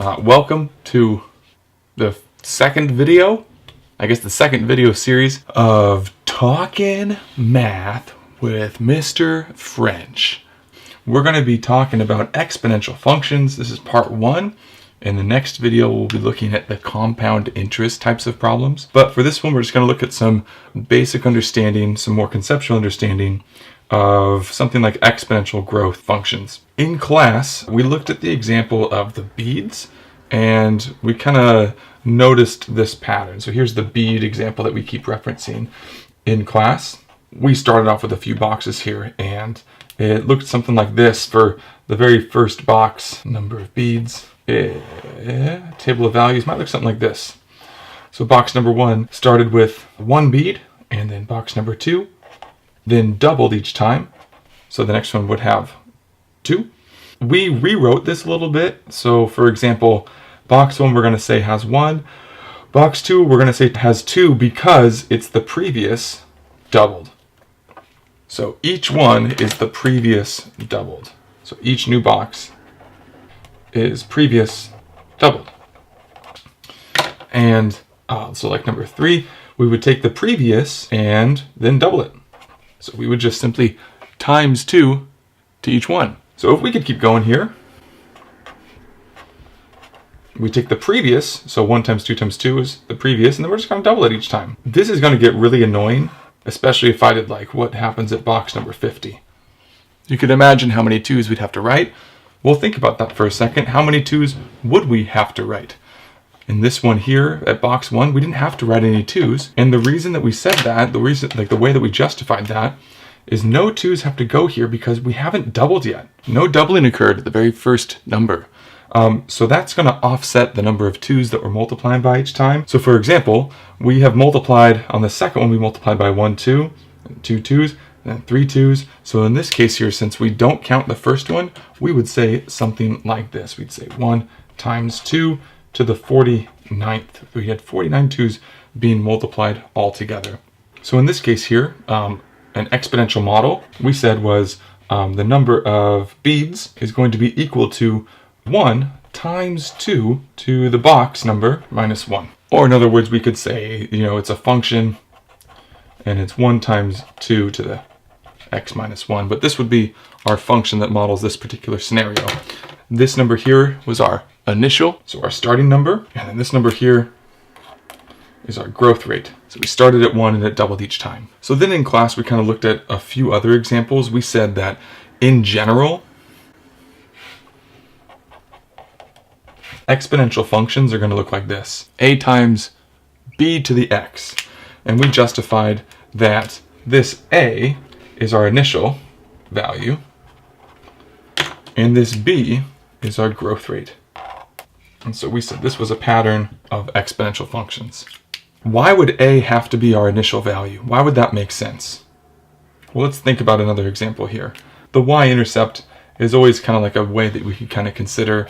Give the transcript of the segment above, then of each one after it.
Welcome to the second video, the second video series of Talkin' Math with Mr. French. We're going to be talking about exponential functions. This is part one. In the next video, we'll be looking at the compound interest types of problems. But for this one, we're just going to look at some basic understanding, some more conceptual understanding of something like exponential growth functions. In class, we looked at the example of the beads, and we kind of noticed this pattern. So here's the bead example that we keep referencing in class. We started off with a few boxes here, and it looked something like this for the very first box. Number of beads. Table of values might look something like this. So box number one started with one bead, and then box number two then doubled each time. So the next one would have two. We rewrote this a little bit. So for example, box one we're going to say has one. Box two we're going to say has two because it's the previous doubled. So each one is the previous doubled. So each new box is previous doubled. And so like number three, we would take the previous and then double it. So we would just simply times 2 to each one. So if we could keep going here, we take the previous, so 1 times 2 times 2 is the previous, and then we're just going to double it each time. This is going to get really annoying, especially if I did like what happens at box number 50. You could imagine how many 2's we'd have to write. Well, think about that for a second. How many 2's would we have to write? In this one here at box one, we didn't have to write any 2's. And the reason that we said that, the way that we justified that, is no 2's have to go here because we haven't doubled yet. No doubling occurred at the very first number. So that's going to offset the number of 2's that we're multiplying by each time. So for example, we have multiplied, on the second one, we multiplied by 1, 2, and 2 2's, and 3 2's. So in this case here, since we don't count the first one, we would say something like this. We'd say 1 times 2 to the 49th. We had 49 2's being multiplied all together. So in this case here, an exponential model we said was the number of beads is going to be equal to 1 times 2 to the box number minus 1. Or in other words, we could say, it's a function and it's 1 times 2 to the x minus 1. But this would be our function that models this particular scenario. This number here was our initial, so our starting number, and then this number here is our growth rate. So we started at 1 and it doubled each time. So then in class we kind of looked at a few other examples. We said that in general, exponential functions are going to look like this: a times b to the x. And we justified that this a is our initial value and this b is our growth rate. And so we said this was a pattern of exponential functions. Why would a have to be our initial value? Why would that make sense? Well, let's think about another example here. The y-intercept is always kind of like a way that we could kind of consider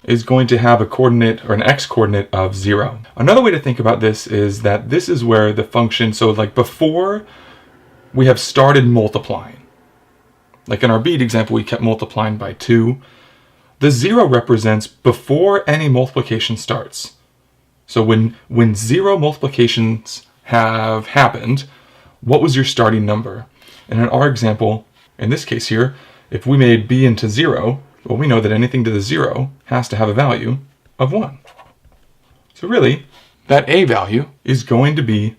is going to have a coordinate or an x-coordinate of 0. Another way to think about this is that this is where the function, so like before we have started multiplying, like in our bead example, we kept multiplying by 2. The 0 represents before any multiplication starts. So when 0 multiplications have happened, what was your starting number? And in our example, in this case here, if we made b into 0, well, we know that anything to the 0 has to have a value of 1. So really, that a value is going to be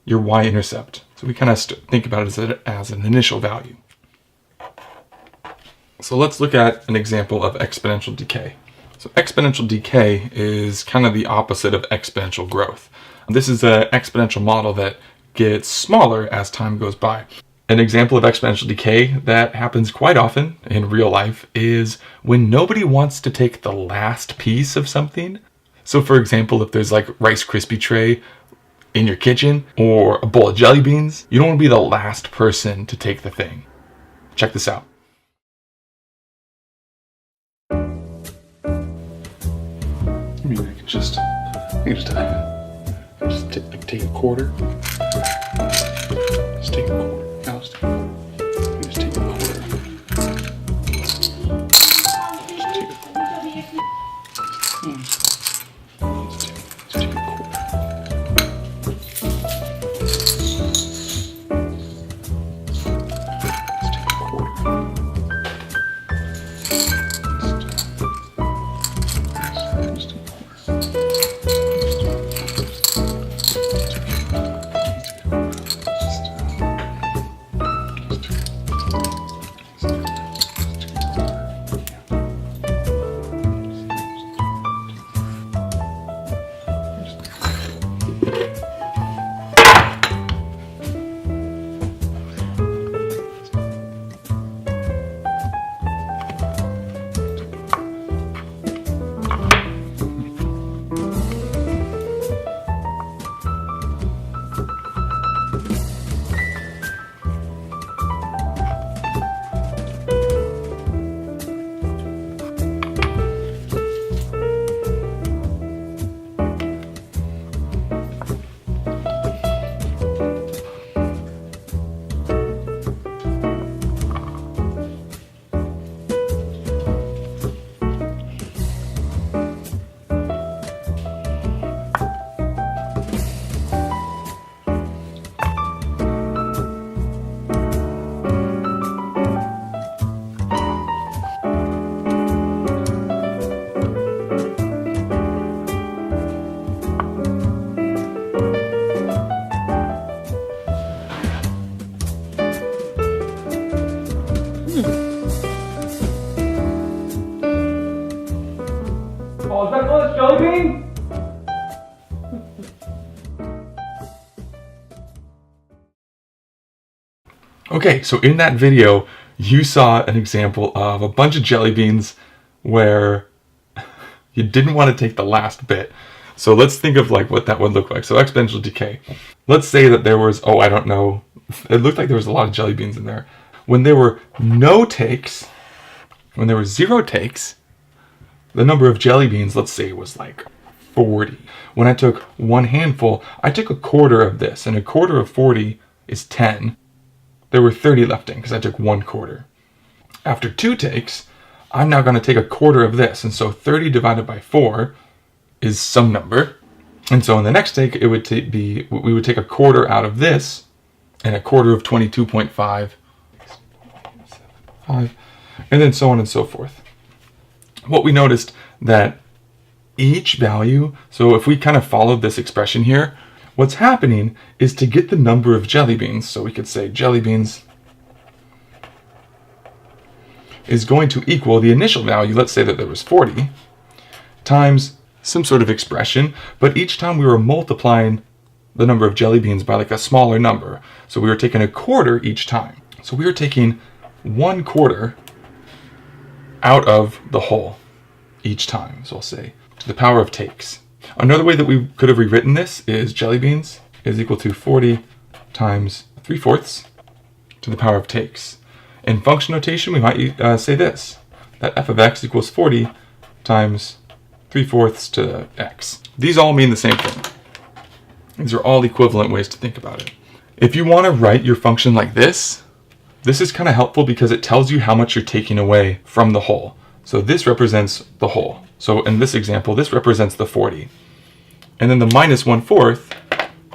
your y-intercept. So we kind of think about it as an initial value. So let's look at an example of exponential decay. So exponential decay is kind of the opposite of exponential growth. This is an exponential model that gets smaller as time goes by. An example of exponential decay that happens quite often in real life is when nobody wants to take the last piece of something. So for example, if there's like Rice Krispie tray in your kitchen or a bowl of jelly beans, you don't want to be the last person to take the thing. Check this out. I mean, I could just take a quarter. Just take a quarter. Now let's take a quarter. Just take a quarter. Just take a quarter. Okay, so in that video, you saw an example of a bunch of jelly beans where you didn't want to take the last bit. So let's think of like what that would look like. So exponential decay. Let's say that there was, I don't know, it looked like there was a lot of jelly beans in there. When there were no takes, when there were 0 takes, the number of jelly beans, let's say, was like 40. When I took one handful, I took a quarter of this, and a quarter of 40 is 10. There were 30 left in because I took 1/4. After 2 takes, I'm now going to take a quarter of this, and so 30 divided by 4 is some number. And so in the next take, it would we would take a quarter out of this, and a quarter of 22.5, and then so on and so forth. What we noticed that each value, so if we kind of followed this expression here, what's happening is to get the number of jelly beans, so we could say jelly beans is going to equal the initial value, let's say that there was 40, times some sort of expression, but each time we were multiplying the number of jelly beans by like a smaller number. So we were taking a quarter each time. So we were taking 1/4 out of the whole each time. So I'll say to the power of takes. Another way that we could have rewritten this is jelly beans is equal to 40 times 3/4 to the power of takes. In function notation, we might say this, that f of x equals 40 times 3/4 to x. These all mean the same thing. These are all equivalent ways to think about it. If you want to write your function like this is kind of helpful because it tells you how much you're taking away from the whole. So this represents the whole. So in this example, this represents the 40. And then the minus 1/4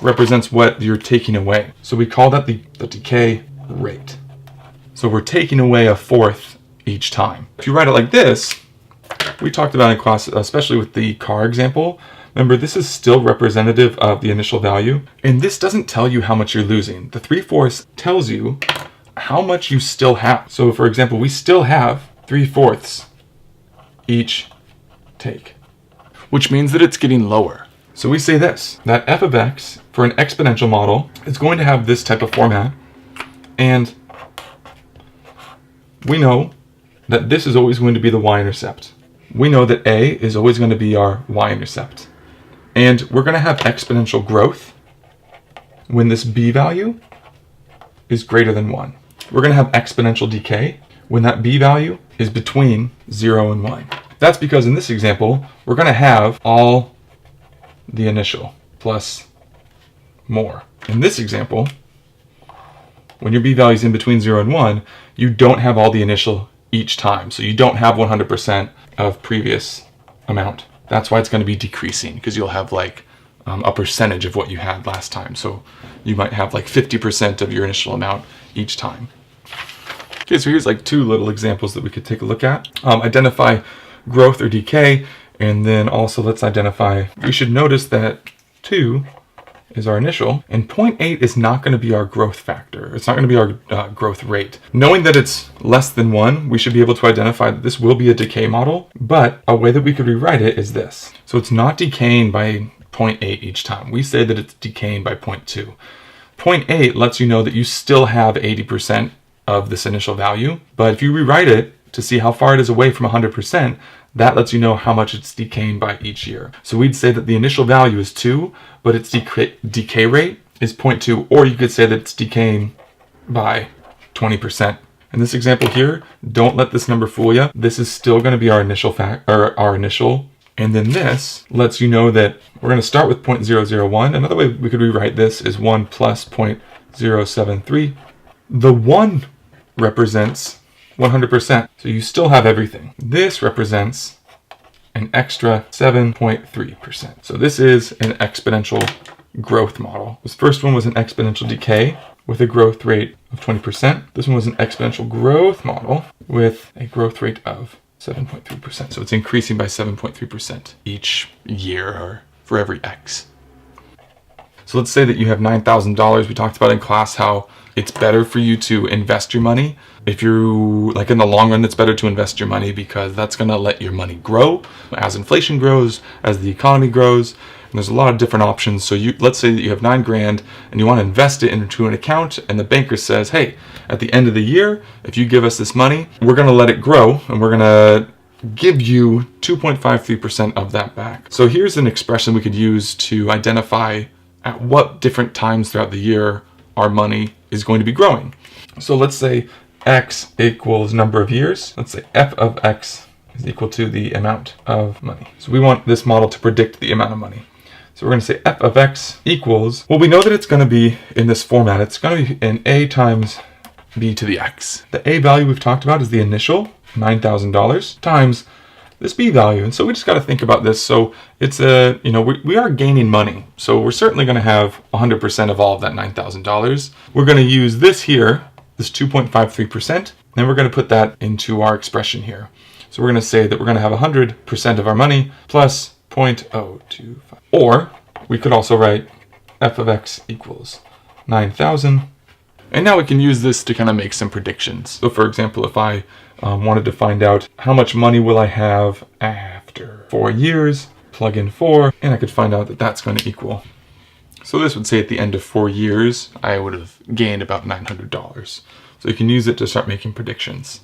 represents what you're taking away. So we call that the decay rate. So we're taking away 1/4 each time. If you write it like this, we talked about in class, especially with the car example, remember this is still representative of the initial value. And this doesn't tell you how much you're losing. The 3/4 tells you how much you still have. So for example, we still have 3/4 each take, which means that it's getting lower. So we say this, that f of x for an exponential model is going to have this type of format, and we know that this is always going to be the y-intercept. We know that a is always going to be our y-intercept. And we're going to have exponential growth when this b value is greater than 1. We're going to have exponential decay when that b value is between 0 and 1. That's because in this example, we're going to have all the initial plus more. In this example, when your b value is in between 0 and 1, you don't have all the initial each time. So you don't have 100% of previous amount. That's why it's going to be decreasing, because you'll have like a percentage of what you had last time. So you might have like 50% of your initial amount each time. Okay, so here's like 2 little examples that we could take a look at. Identify growth or decay, and then also let's identify, we should notice that 2 is our initial, and 0.8 is not going to be our growth factor. It's not going to be our growth rate. Knowing that it's less than 1, we should be able to identify that this will be a decay model, but a way that we could rewrite it is this. So it's not decaying by 0.8 each time. We say that it's decaying by 0.2. 0.8 lets you know that you still have 80% of this initial value, but if you rewrite it to see how far it is away from 100%, that lets you know how much it's decaying by each year. So we'd say that the initial value is 2, but its decay rate is 0.2, or you could say that it's decaying by 20%. In this example here, don't let this number fool you. This is still going to be our initial our initial, and then this lets you know that we're going to start with 0.001. Another way we could rewrite this is 1 plus 0.073. The 1 represents 100%. So you still have everything. This represents an extra 7.3%. So this is an exponential growth model. This first one was an exponential decay with a growth rate of 20%. This one was an exponential growth model with a growth rate of 7.3%. So it's increasing by 7.3% each year or for every X. So let's say that you have $9,000. We talked about in class how it's better for you to invest your money. If you're like in the long run, it's better to invest your money because that's going to let your money grow as inflation grows, as the economy grows. And there's a lot of different options. So let's say that you have 9 grand and you want to invest it into an account, and the banker says, hey, at the end of the year, if you give us this money, we're going to let it grow and we're going to give you 2.53% of that back. So here's an expression we could use to identify at what different times throughout the year our money is going to be growing. So let's say X equals number of years. Let's say f of X is equal to the amount of money. So we want this model to predict the amount of money. So we're going to say f of X equals, well, we know that it's going to be in this format. It's going to be in A times B to the X. The A value we've talked about is the initial $9,000 times this B value. And so we just got to think about this. So it's we are gaining money. So we're certainly going to have 100% of all of that $9,000. We're going to use this here, this 2.53%. Then we're going to put that into our expression here. So we're going to say that we're going to have 100% of our money plus 0.025. Or we could also write f of X equals 9,000. And now we can use this to kind of make some predictions. So for example, if I wanted to find out how much money will I have after 4 years, plug in 4, and I could find out that that's going to equal. So this would say at the end of 4 years, I would have gained about $900. So you can use it to start making predictions.